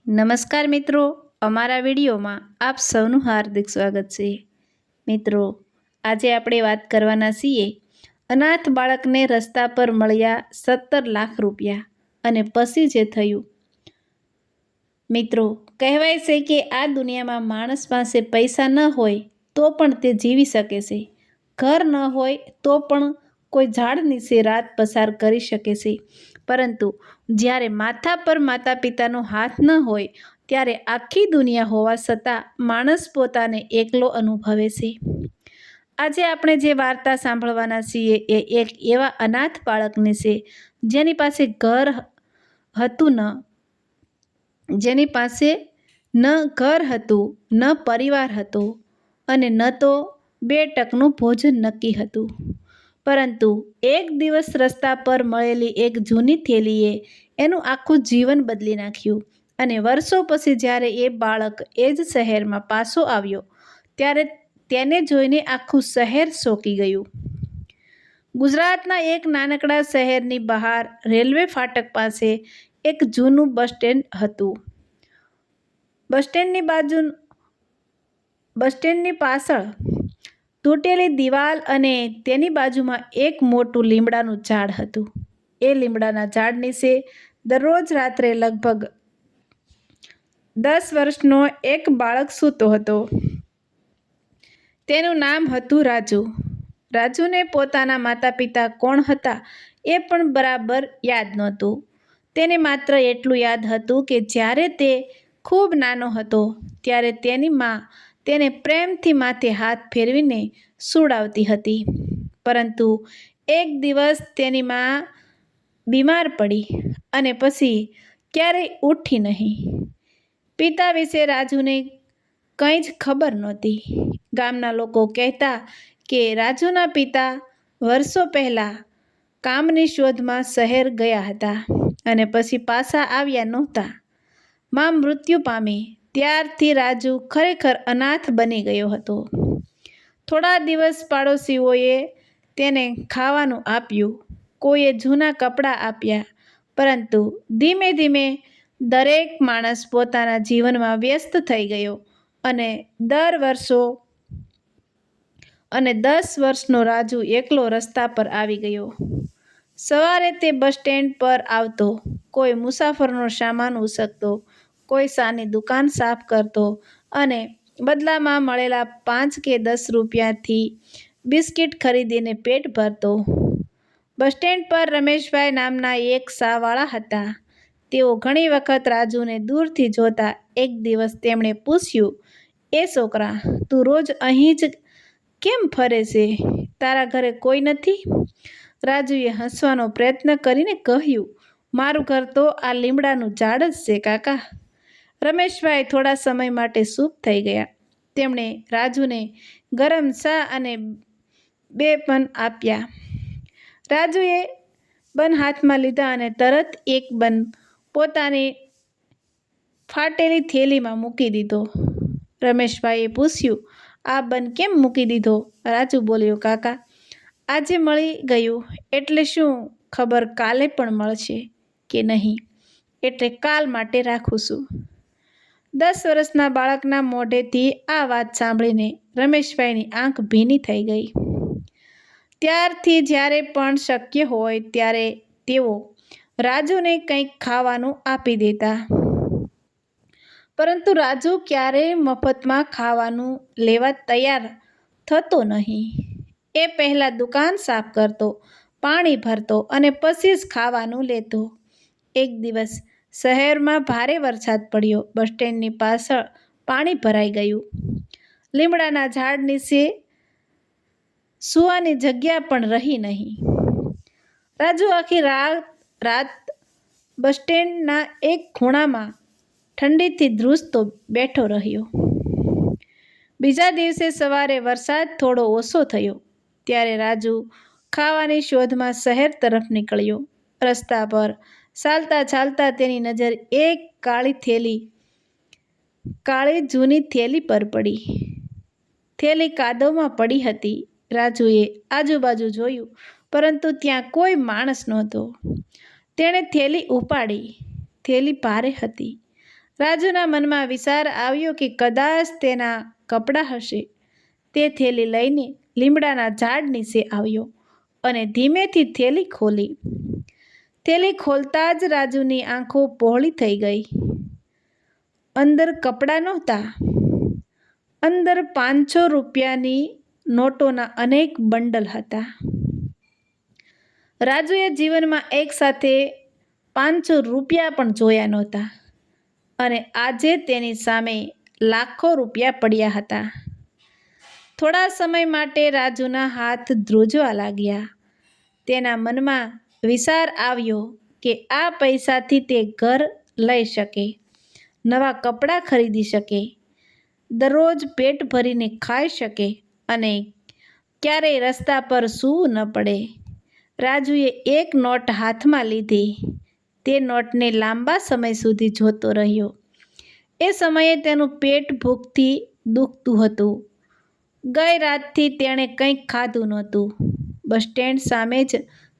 નમસ્કાર મિત્રો, અમારા વિડીયોમાં આપ સૌનું હાર્દિક સ્વાગત છે। મિત્રો, આજે આપણે વાત કરવાના છીએ અનાથ બાળકને રસ્તા પર મળ્યા 17 લાખ રૂપિયા અને પછી જે થયું। મિત્રો, કહેવાય છે કે આ દુનિયામાં માણસ પાસે પૈસા ન હોય તો પણ તે જીવી શકે છે, ઘર ન હોય તો પણ કોઈ ઝાડ નીચે રાત પસાર કરી શકે છે, પરંતુ જ્યારે માથા પર માતા પિતાનો હાથ ન હોય ત્યારે આખી દુનિયા હોવા છતાં માણસ પોતાને એકલો અનુભવે છે। આજે આપણે જે વાર્તા સાંભળવાના છીએ એ એક એવા અનાથ બાળકની છે જેની પાસે ન ઘર હતું, ન પરિવાર હતો અને ન તો 2 ટકનું ભોજન નક્કી હતું, પરંતુ એક દિવસ રસ્તા પર મળેલી એક જૂની થેલીએ એનું આખું જીવન બદલી નાખ્યું। અને વર્ષો પછી જ્યારે એ બાળક એ જ શહેરમાં પાછો આવ્યો ત્યારે તેને જોઈને આખું શહેર ચોંકી ગયું। ગુજરાતના એક નાનકડા શહેરની બહાર રેલવે ફાટક પાસે એક જૂનું બસ સ્ટેન્ડ હતું। બસ સ્ટેન્ડની પાછળ તૂટેલી દિવાલ અને તેની બાજુમાં એક મોટું લીમડાનું ઝાડ હતું। એ લીમડાના ઝાડ નીચે દરરોજ રાત્રે લગભગ 10 વર્ષનો એક બાળક સૂતો હતો। તેનું નામ હતું રાજુ। રાજુને પોતાના માતા પિતા કોણ હતા એ પણ બરાબર યાદ નહોતું। તેને માત્ર એટલું યાદ હતું કે જ્યારે તે ખૂબ નાનો હતો ત્યારે તેની મા તેને પ્રેમથી માથે હાથ ફેરવીને સુવડાવતી હતી, પરંતુ એક દિવસ તેની મા બીમાર પડી અને પછી ક્યારેય ઉઠી નહીં। પિતા વિશે રાજુને કંઈ જ ખબર નહોતી। ગામના લોકો કહેતા કે રાજુના પિતા વર્ષો પહેલાં કામની શોધમાં શહેર ગયા હતા અને પછી પાછા આવ્યા નહોતા। મા મૃત્યુ પામી ત્યારથી રાજુ ખરેખર અનાથ બની ગયો હતો। થોડા દિવસ પાડોશીઓએ તેને ખાવાનું આપ્યું, કોઈએ જૂના કપડાં આપ્યા, પરંતુ ધીમે ધીમે દરેક માણસ પોતાના જીવનમાં વ્યસ્ત થઈ ગયો અને 10 વર્ષનો રાજુ એકલો રસ્તા પર આવી ગયો। સવારે તે બસ સ્ટેન્ડ પર આવતો, કોઈ મુસાફરનો સામાન ઉંચકતો, કોઈ ચાની દુકાન સાફ કરતો અને બદલામાં મળેલા 5 કે 10 રૂપિયાથી બિસ્કિટ ખરીદીને પેટ ભરતો। બસ સ્ટેન્ડ પર રમેશભાઈ નામના એક ચાવાળા હતા। તેઓ ઘણી વખત રાજુને દૂરથી જોતા। એક દિવસ તેમણે પૂછ્યું, "એ છોકરા, તું રોજ અહીં જ કેમ ફરે છે? તારા ઘરે કોઈ નથી?" રાજુએ હસવાનો પ્રયત્ન કરીને કહ્યું, "મારું ઘર તો આ લીમડાનું ઝાડ જ છે કાકા." રમેશભાઈ થોડા સમય માટે ચૂપ થઈ ગયા। તેમણે રાજુને ગરમ ચા અને 2 બન આપ્યા। રાજુએ બન હાથમાં લીધા અને તરત એક બન પોતાની ફાટેલી થેલીમાં મૂકી દીધો। રમેશભાઈએ પૂછ્યું, "આ બન કેમ મૂકી દીધો?" રાજુ બોલ્યો, "કાકા, આજે મળી ગયું એટલે શું ખબર કાલે પણ મળશે કે નહીં, એટલે કાલ માટે રાખું છું." 10 વર્ષના બાળકના મોઢેથી આ વાત સાંભળીને રમેશભાઈની આંખ ભીની થઈ ગઈ। ત્યારથી જ્યારે પણ શક્ય હોય ત્યારે તેઓ રાજુને કંઈક ખાવાનું આપી દેતા, પરંતુ રાજુ ક્યારેય મફતમાં ખાવાનું લેવા તૈયાર થતો નહીં। એ પહેલાં દુકાન સાફ કરતો, પાણી ભરતો અને પછી જ ખાવાનું લેતો। એક દિવસ શહેરમાં ભારે વરસાદ પડ્યો। બસ સ્ટેન્ડની પાછળ પાણી ભરાઈ ગયું। લીમડાના ઝાડ નીચે સૂવાની જગ્યા પણ રહી નહીં। રાજુ આખી રાત બસ સ્ટેન્ડના એક ખૂણામાં ઠંડીથી ધ્રુજતો બેઠો રહ્યો। બીજા દિવસે સવારે વરસાદ થોડો ઓછો થયો ત્યારે રાજુ ખાવાની શોધમાં શહેર તરફ નીકળ્યો। રસ્તા પર ચાલતા ચાલતા તેની નજર એક કાળી જૂની થેલી પર પડી। થેલી કાદવમાં પડી હતી। રાજુએ આજુબાજુ જોયું, પરંતુ ત્યાં કોઈ માણસ નહોતો। તેણે થેલી ઉપાડી। થેલી ભારે હતી રાજુના મનમાં વિચાર આવ્યો કે કદાચ તેના કપડાં હશે. તે થેલી લઈને લીમડાના ઝાડ નીચે આવ્યો અને ધીમેથી થેલી ખોલી. થેલી ખોલતા જ રાજુની આંખો પહોળી થઈ ગઈ. અંદર કપડાં નહોતા. અંદર 500 રૂપિયાની નોટોના અનેક બંડલ હતા. રાજુએ જીવનમાં એકસાથે 500 રૂપિયા પણ જોયા નહોતા અને આજે તેની સામે લાખો રૂપિયા પડ્યા હતા. થોડા સમય માટે રાજુના હાથ ધ્રુજવા લાગ્યા. તેના મનમાં વિચાર આવ્યો કે આ પૈસાથી તે ઘર લઈ શકે, નવા કપડાં ખરીદી શકે, દરરોજ પેટ ભરીને ખાઈ શકે અને ક્યારેય રસ્તા પર સૂવું ન પડે. રાજુએ એક નોટ હાથમાં લીધી. તે નોટને લાંબા સમય સુધી જોતો રહ્યો. એ સમયે તેનું પેટ ભૂખથી દુખતું હતું. ગઈ રાતથી તેણે કંઈ ખાધું નહોતું. બસ સ્ટેન્ડ સામે જ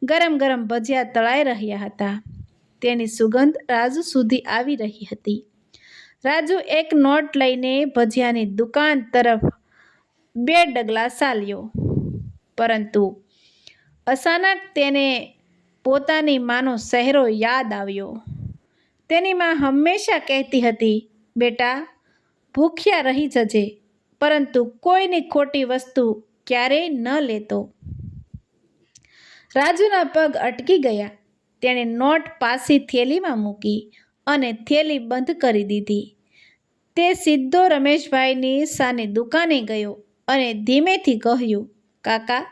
ગરમ ગરમ ભજીયા તળાઈ રહ્યા હતા. તેની સુગંધ રાજુ સુધી આવી રહી હતી. રાજુ એક નોટ લઈને ભજીયાની દુકાન તરફ 2 ડગલા ચાલ્યો. પરંતુ અચાનક તેને પોતાની માનો ચહેરો યાદ આવ્યો. તેની મા હંમેશા કહેતી હતી, બેટા, ભૂખ્યા રહી જજે, પરંતુ કોઈની ખોટી વસ્તુ ક્યારેય ન લેતો. રાજુના પગ અટકી ગયા. તેણે નોટ પાછી થેલીમાં મૂકી અને થેલી બંધ કરી દીધી. તે સીધો રમેશભાઈની સાની દુકાને ગયો અને ધીમેથી કહ્યું, કાકા,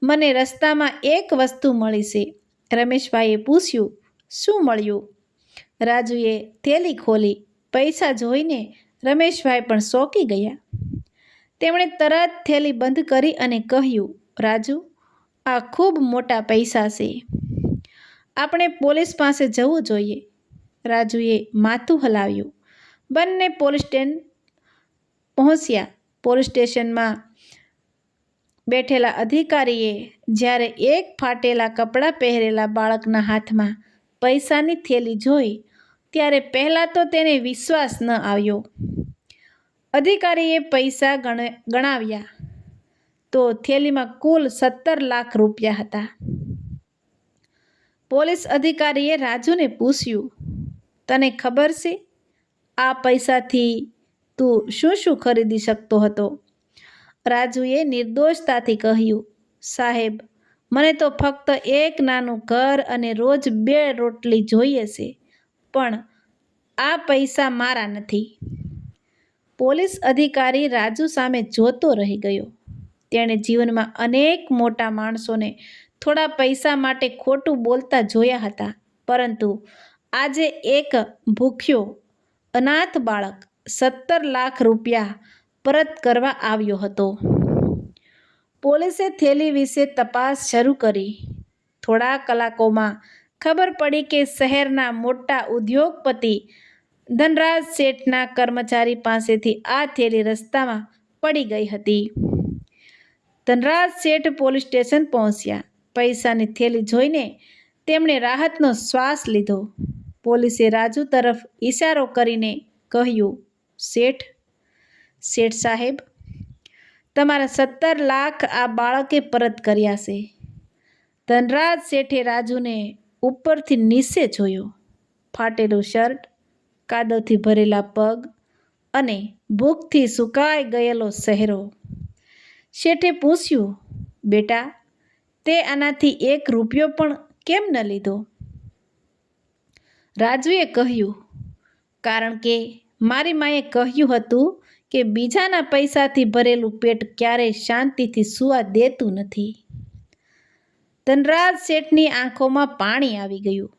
મને રસ્તામાં એક વસ્તુ મળી છે. રમેશભાઈએ પૂછ્યું, શું મળ્યું? રાજુએ થેલી ખોલી. પૈસા જોઈને રમેશભાઈ પણ ચોંકી ગયા. તેમણે તરત થેલી બંધ કરી અને કહ્યું, રાજુ, આ ખૂબ મોટા પૈસા છે. આપણે પોલીસ પાસે જવું જોઈએ. રાજુએ માથું હલાવ્યું. બંને પોલીસ સ્ટેશન પહોંચ્યા. પોલીસ સ્ટેશનમાં બેઠેલા અધિકારીએ જ્યારે એક ફાટેલા કપડાં પહેરેલા બાળકના હાથમાં પૈસાની થેલી જોઈ ત્યારે પહેલાં તો તેને વિશ્વાસ ન આવ્યો. અધિકારીએ પૈસા ગણાવ્યા તો થેલીમાં કુલ 17 લાખ રૂપિયા હતા. પોલીસ અધિકારીએ રાજુને પૂછ્યું, તને ખબર છે આ પૈસાથી તું શું શું ખરીદી શકતો હતો? રાજુએ નિર્દોષતાથી કહ્યું, સાહેબ, મને તો ફક્ત એક નાનું ઘર અને રોજ 2 રોટલી જોઈએ છે, પણ આ પૈસા મારા નથી. પોલીસ અધિકારી રાજુ સામે જોતો રહી ગયો. તેણે જીવનમાં અનેક મોટા માણસોને થોડા પૈસા માટે ખોટું બોલતા જોયા હતા, પરંતુ આજે એક ભૂખ્યો અનાથ બાળક 17 લાખ રૂપિયા પરત કરવા આવ્યો હતો. પોલીસે થેલી વિશે તપાસ શરૂ કરી. થોડા કલાકોમાં ખબર પડી કે શહેરના મોટા ઉદ્યોગપતિ ધનરાજ શેઠના કર્મચારી પાસેથી આ થેલી રસ્તામાં પડી ગઈ હતી. ધનરાજ શેઠ પોલીસ સ્ટેશન પહોંચ્યા. પૈસાની થેલી જોઈને તેમણે રાહતનો શ્વાસ લીધો. પોલીસે રાજુ તરફ ઈશારો કરીને કહ્યું, શેઠ સાહેબ, તમારા 17 લાખ આ બાળકે પરત કર્યા છે. ધનરાજ શેઠે રાજુને ઉપરથી નીચે જોયો. ફાટેલું શર્ટ, કાદવથી ભરેલા પગ અને ભૂખથી સુકાઈ ગયેલો ચહેરો. શેઠે પૂછ્યું, બેટા, તે આનાથી 1 રૂપિયો પણ કેમ ન લીધો? રાજુએ કહ્યું, કારણ કે મારી માએ કહ્યું હતું કે બીજાના પૈસાથી ભરેલું પેટ ક્યારેય શાંતિથી સૂવા દેતું નથી. ધનરાજ શેઠની આંખોમાં પાણી આવી ગયું.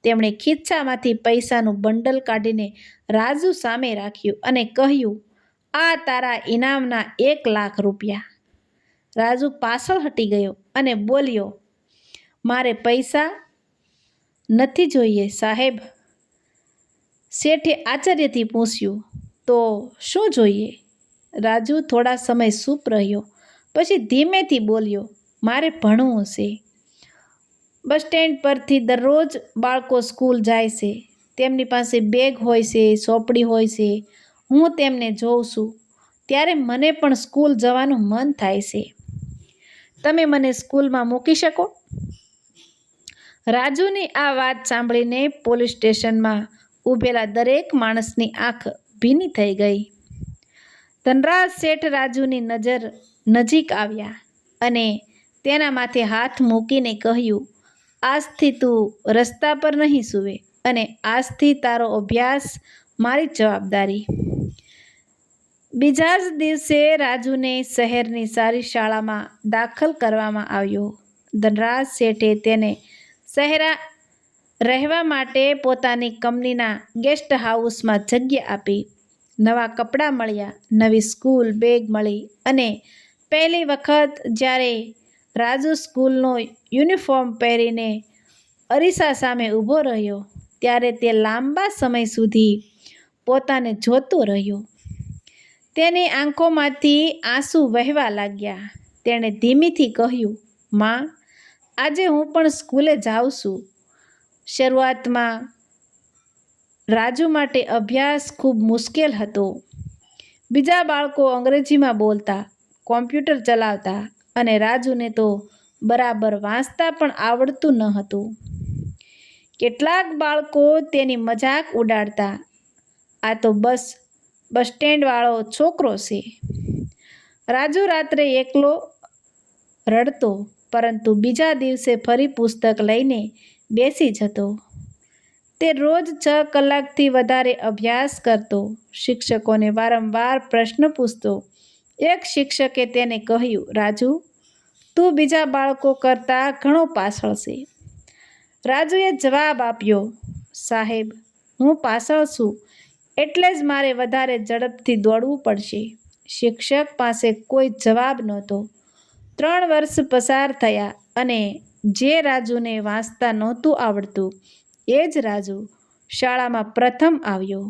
તેમણે ખિસ્સામાંથી પૈસાનું બંડલ કાઢીને રાજુ સામે રાખ્યું અને કહ્યું, આ તારા ઇનામના 1 લાખ રૂપિયા. રાજુ પાછળ હટી ગયો અને બોલ્યો, મારે પૈસા નથી જોઈએ, સાહેબ. શેઠે આશ્ચર્યથી પૂછ્યું, તો શું જોઈએ? રાજુ થોડા સમય ચૂપ રહ્યો. પછી ધીમેથી બોલ્યો, મારે ભણવું છે. બસ સ્ટેન્ડ પરથી દરરોજ બાળકો સ્કૂલ જાય છે. તેમની પાસે બેગ હોય છે, ચોપડી હોય છે. હું તેમને જોઉં છું ત્યારે મને પણ સ્કૂલ જવાનું મન થાય છે. તમે મને સ્કૂલમાં મૂકી શકો? રાજુની આ વાત સાંભળીને પોલીસ સ્ટેશનમાં ઊભેલા દરેક માણસની આંખ ભીની થઈ ગઈ. ધનરાજ શેઠ રાજુની નજીક આવ્યા અને તેના માથે હાથ મૂકીને કહ્યું, આજથી તું રસ્તા પર નહીં સૂવે અને આજથી તારો અભ્યાસ મારી જવાબદારી. બીજા જ દિવસે રાજુને શહેરની સારી શાળામાં દાખલ કરવામાં આવ્યો. ધનરાજ શેઠે તેને શહેર રહેવા માટે પોતાની કંપનીના ગેસ્ટ હાઉસમાં જગ્યા આપી. નવા કપડાં મળ્યા, નવી સ્કૂલ બેગ મળી અને પહેલી વખત જ્યારે રાજુ સ્કૂલનો યુનિફોર્મ પહેરીને અરીસા સામે ઊભો રહ્યો ત્યારે તે લાંબા સમય સુધી પોતાને જોતો રહ્યો. તેની આંખોમાંથી આંસુ વહેવા લાગ્યા. તેણે ધીમેથી કહ્યું, માં, આજે હું પણ સ્કૂલે જાઉં છું. શરૂઆતમાં રાજુ માટે અભ્યાસ ખૂબ મુશ્કેલ હતો. બીજા બાળકો અંગ્રેજીમાં બોલતા, કોમ્પ્યુટર ચલાવતા અને રાજુને તો બરાબર વાંચતા પણ આવડતું ન હતું. કેટલાક બાળકો તેની મજાક ઉડાડતા, આ તો બસ સ્ટેન્ડવાળો છોકરો છે. રાજુ રાત્રે એકલો રડતો, પરંતુ બીજા દિવસે ફરી પુસ્તક લઈને બેસી જતો. તે રોજ 6 કલાકથી વધારે અભ્યાસ કરતો. શિક્ષકોને વારંવાર પ્રશ્ન પૂછતો. એક શિક્ષકે તેને કહ્યું, રાજુ, તું બીજા બાળકો કરતાં ઘણો પાછળ છે. રાજુએ જવાબ આપ્યો, સાહેબ, હું પાછળ છું એટલે જ મારે વધારે ઝડપથી દોડવું પડશે. શિક્ષક પાસે કોઈ જવાબ નહોતો. 3 વર્ષ પસાર થયા અને જે રાજુને વાંચતા નહોતું આવડતું એ જ રાજુ શાળામાં પ્રથમ આવ્યો.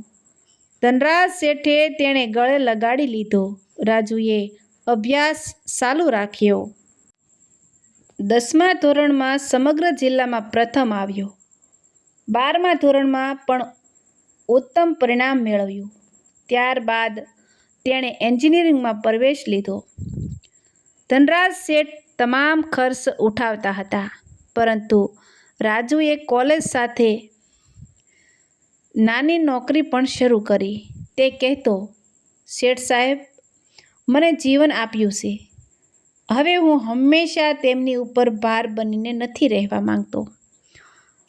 ધનરાજ શેઠે તેણે ગળે લગાડી લીધો. રાજુએ અભ્યાસ ચાલુ રાખ્યો. 10મા ધોરણમાં સમગ્ર જિલ્લામાં પ્રથમ આવ્યો. 12મા ધોરણમાં પણ ઉત્તમ પરિણામ મેળવ્યું. ત્યારબાદ તેણે એન્જિનિયરિંગમાં પ્રવેશ લીધો. ધનરાજ શેઠ તમામ ખર્ચ ઉઠાવતા હતા, પરંતુ રાજુએ કોલેજ સાથે નાની નોકરી પણ શરૂ કરી. તે કહેતો, શેઠ સાહેબ, મને જીવન આપ્યું છે. હવે હું હંમેશા તેમની ઉપર ભાર બનીને નથી રહેવા માંગતો.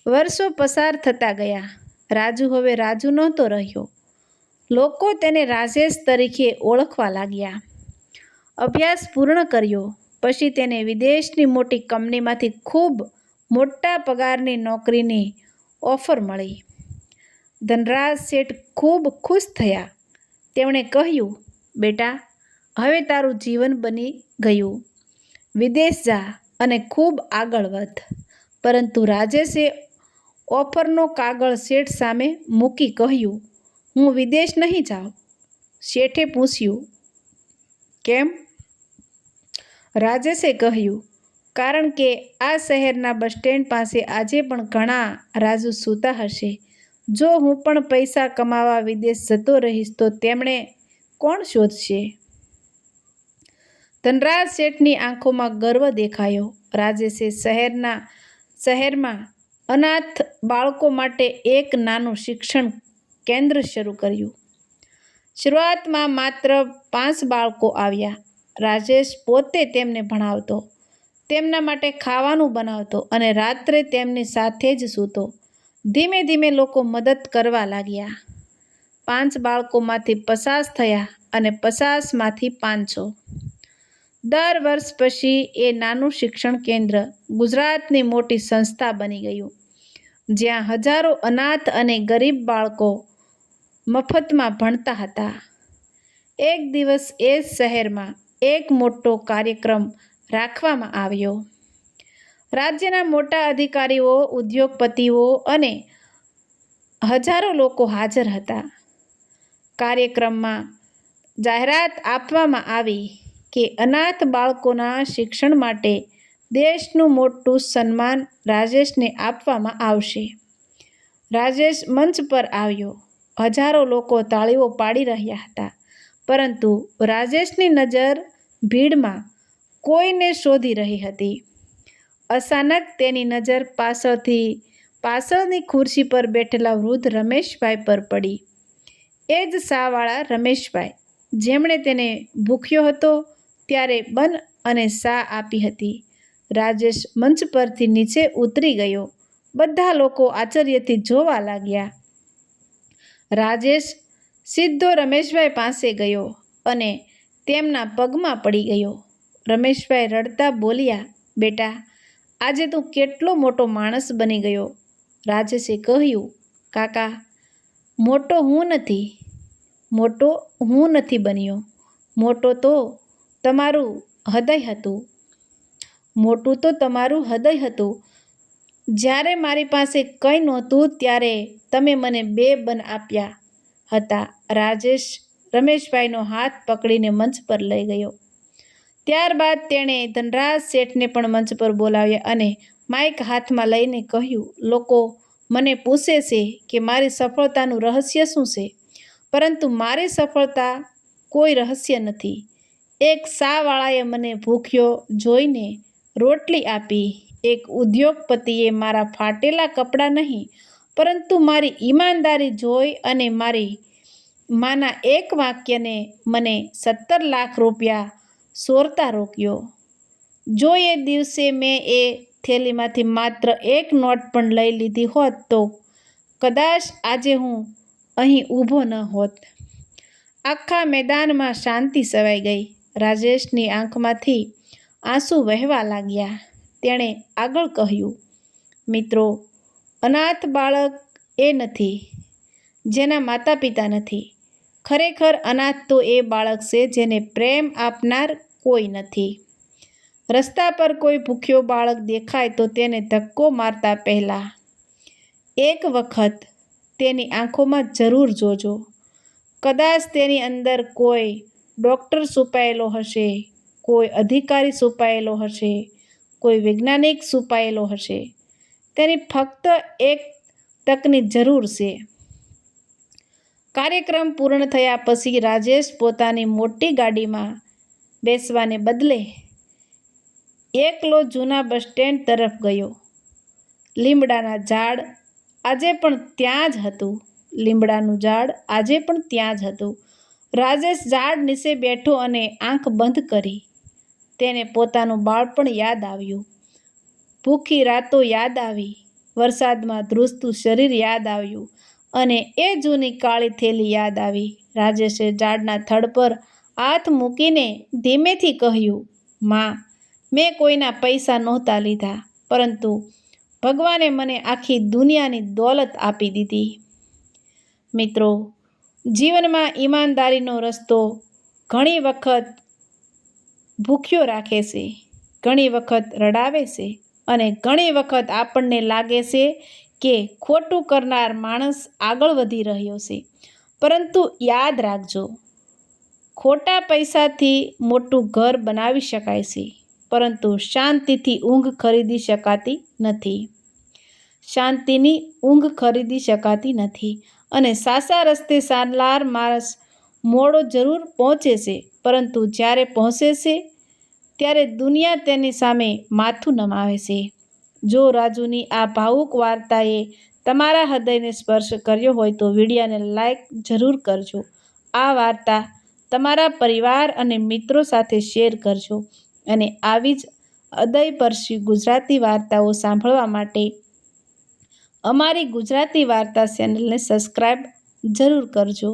વર્ષો પસાર થતા ગયા. રાજુ હવે રાજુ નહોતો રહ્યો. લોકો તેને રાજેશ તરીકે ઓળખવા લાગ્યા. અભ્યાસ પૂર્ણ કર્યો પછી તેને વિદેશની મોટી કંપનીમાંથી ખૂબ મોટા પગારની નોકરીની ઓફર મળી. ધનરાજ શેઠ ખૂબ ખુશ થયા. તેમણે કહ્યું, બેટા, હવે તારું જીવન બની ગયું. વિદેશ જા અને ખૂબ આગળ વધ. પરંતુ રાજેશે ઓફરનો કાગળ શેઠ સામે મૂકી કહ્યું, હું વિદેશ નહીં જાઉં. શેઠે પૂછ્યું, કેમ? રાજેશે કહ્યું, કારણ કે આ શહેરના બસ સ્ટેન્ડ પાસે આજે પણ ઘણા રાજુ સૂતા હશે. જો હું પણ પૈસા કમાવા વિદેશ જતો રહીશ તો તેમણે કોણ શોધશે? ધનરાજ શેઠની આંખોમાં ગર્વ દેખાયો. રાજેશે શહેરમાં અનાથ બાળકો માટે એક નાનું શિક્ષણ કેન્દ્ર શરૂ કર્યું. શરૂઆતમાં માત્ર 5 બાળકો આવ્યા. રાજેશ પોતે તેમને ભણાવતો, તેમના માટે ખાવાનું બનાવતો અને રાત્રે તેમની સાથે જ સૂતો. ધીમે ધીમે લોકો મદદ કરવા લાગ્યા. 5 બાળકોમાંથી 50 થયા અને 50માંથી 500. દર વર્ષ પછી એ નાનું શિક્ષણ કેન્દ્ર ગુજરાતની મોટી સંસ્થા બની ગયું, જ્યાં હજારો અનાથ અને ગરીબ બાળકો મફતમાં ભણતા હતા. એક દિવસ એ શહેરમાં એક મોટો કાર્યક્રમ રાખવામાં આવ્યો. રાજ્યના મોટા અધિકારીઓ, ઉદ્યોગપતિઓ અને હજારો લોકો હાજર હતા. કાર્યક્રમમાં જાહેરાત આપવામાં આવી કે અનાથ બાળકોના શિક્ષણ માટે દેશનું મોટું સન્માન રાજેશને આપવામાં આવશે. રાજેશ મંચ પર આવ્યો. હજારો લોકો તાળીઓ પાડી રહ્યા હતા, પરંતુ રાજેશની નજર ભીડમાં કોઈને શોધી રહી હતી. અચાનક તેની નજર પાછળની ખુરશી પર બેઠેલા વૃદ્ધ રમેશભાઈ પર પડી. એ જ શાહવાળા રમેશભાઈ, જેમણે તેને ભૂખ્યો હતો ત્યારે બન અને શા આપી હતી. રાજેશ મંચ પરથી નીચે ઉતરી ગયો. બધા લોકો આશ્ચર્યથી જોવા લાગ્યા. રાજેશ સીધો રમેશભાઈ પાસે ગયો અને તેમના પગમાં પડી ગયો. રમેશભાઈ રડતા બોલ્યા, બેટા, આજે તું કેટલો મોટો માણસ બની ગયો. રાજેશે કહ્યું, કાકા, મોટો હું નથી બન્યો. મોટું તો તમારું હૃદય હતું. જ્યારે મારી પાસે કંઈ નહોતું ત્યારે તમે મને 2 બન આપ્યા હતા. રાજેશ રમેશભાઈનો હાથ પકડીને મંચ પર લઈ ગયો. ત્યારબાદ તેણે ધનરાજ શેઠને પણ મંચ પર બોલાવ્યા અને માઇક હાથમાં લઈને કહ્યું, લોકો મને પૂછે છે કે મારી સફળતાનું રહસ્ય શું છે, પરંતુ મારી સફળતા કોઈ રહસ્ય નથી. એક શાહવાળાએ મને ભૂખ્યો જોઈને રોટલી આપી. એક ઉદ્યોગપતિએ મારા ફાટેલા કપડાં નહીં, પરંતુ મારી ઈમાનદારી જોઈ અને મારી માના એક વાક્યને મને 17 લાખ રૂપિયા સોરતા રોક્યો. જો એ દિવસે મેં એ થેલીમાંથી માત્ર 1 નોટ પણ લઈ લીધી હોત તો કદાચ આજે હું અહીં ઊભો ન હોત. આખા મેદાનમાં શાંતિ છવાઈ ગઈ. રાજેશની આંખમાંથી આંસુ વહેવા લાગ્યા. તેણે આગળ કહ્યું, મિત્રો, અનાથ બાળક એ નથી જેના માતા પિતા નથી. ખરેખર અનાથ તો એ બાળક છે જેને પ્રેમ આપનાર કોઈ નથી. રસ્તા પર કોઈ ભૂખ્યો બાળક દેખાય તો તેને ધક્કો મારતા પહેલાં એક વખત તેની આંખોમાં જરૂર જોજો. કદાચ તેની અંદર કોઈ ડૉક્ટર છુપાયેલો હશે, કોઈ અધિકારી છુપાયેલો હશે, કોઈ વૈજ્ઞાનિક છુપાયેલો હશે. તેની ફક્ત એક તકની જરૂર છે. કાર્યક્રમ પૂર્ણ થયા પછી રાજેશ પોતાની મોટી ગાડીમાં બેસવાને બદલે એકલો જૂના બસ સ્ટેન્ડ તરફ ગયો. લીમડાના ઝાડ આજે પણ ત્યાં જ હતું. રાજેશ ઝાડ નીચે બેઠો અને આંખ બંધ કરી. તેને પોતાનું બાળપણ યાદ આવ્યું. ભૂખી રાતો યાદ આવી. વરસાદમાં ધ્રુજતું શરીર યાદ આવ્યું અને એ જૂની કાળી થેલી યાદ આવી. રાજેશે ઝાડના થડ પર હાથ મૂકીને ધીમેથી કહ્યું, માં, મેં કોઈના પૈસા નહોતા લીધા, પરંતુ ભગવાને મને આખી દુનિયાની દોલત આપી દીધી. મિત્રો, જીવનમાં ઈમાનદારીનો રસ્તો ઘણી વખત ભૂખ્યો રાખે છે, ઘણી વખત રડાવે છે અને ઘણી વખત આપણને લાગે છે કે ખોટું કરનાર માણસ આગળ વધી રહ્યો છે. પરંતુ યાદ રાખજો, ખોટા પૈસાથી મોટું ઘર બનાવી શકાય છે, પરંતુ શાંતિથી ઊંઘ ખરીદી શકાતી નથી. અને સાચા રસ્તે ચાલનાર માણસ મોડો જરૂર પહોંચે છે, પરંતુ જ્યારે પહોંચે છે ત્યારે દુનિયા તેની સામે માથું નમાવે છે. જો રાજુની આ ભાવુક વાર્તાએ તમારા હૃદયને સ્પર્શ કર્યો હોય તો વિડીયોને લાઈક જરૂર કરજો. આ વાર્તા તમારા પરિવાર અને મિત્રો સાથે શેર કરજો અને આવી જ હૃદયસ્પર્શી ગુજરાતી વાર્તાઓ સાંભળવા માટે અમારી ગુજરાતી વાર્તા ચેનલને સબસ્ક્રાઈબ જરૂર કરજો.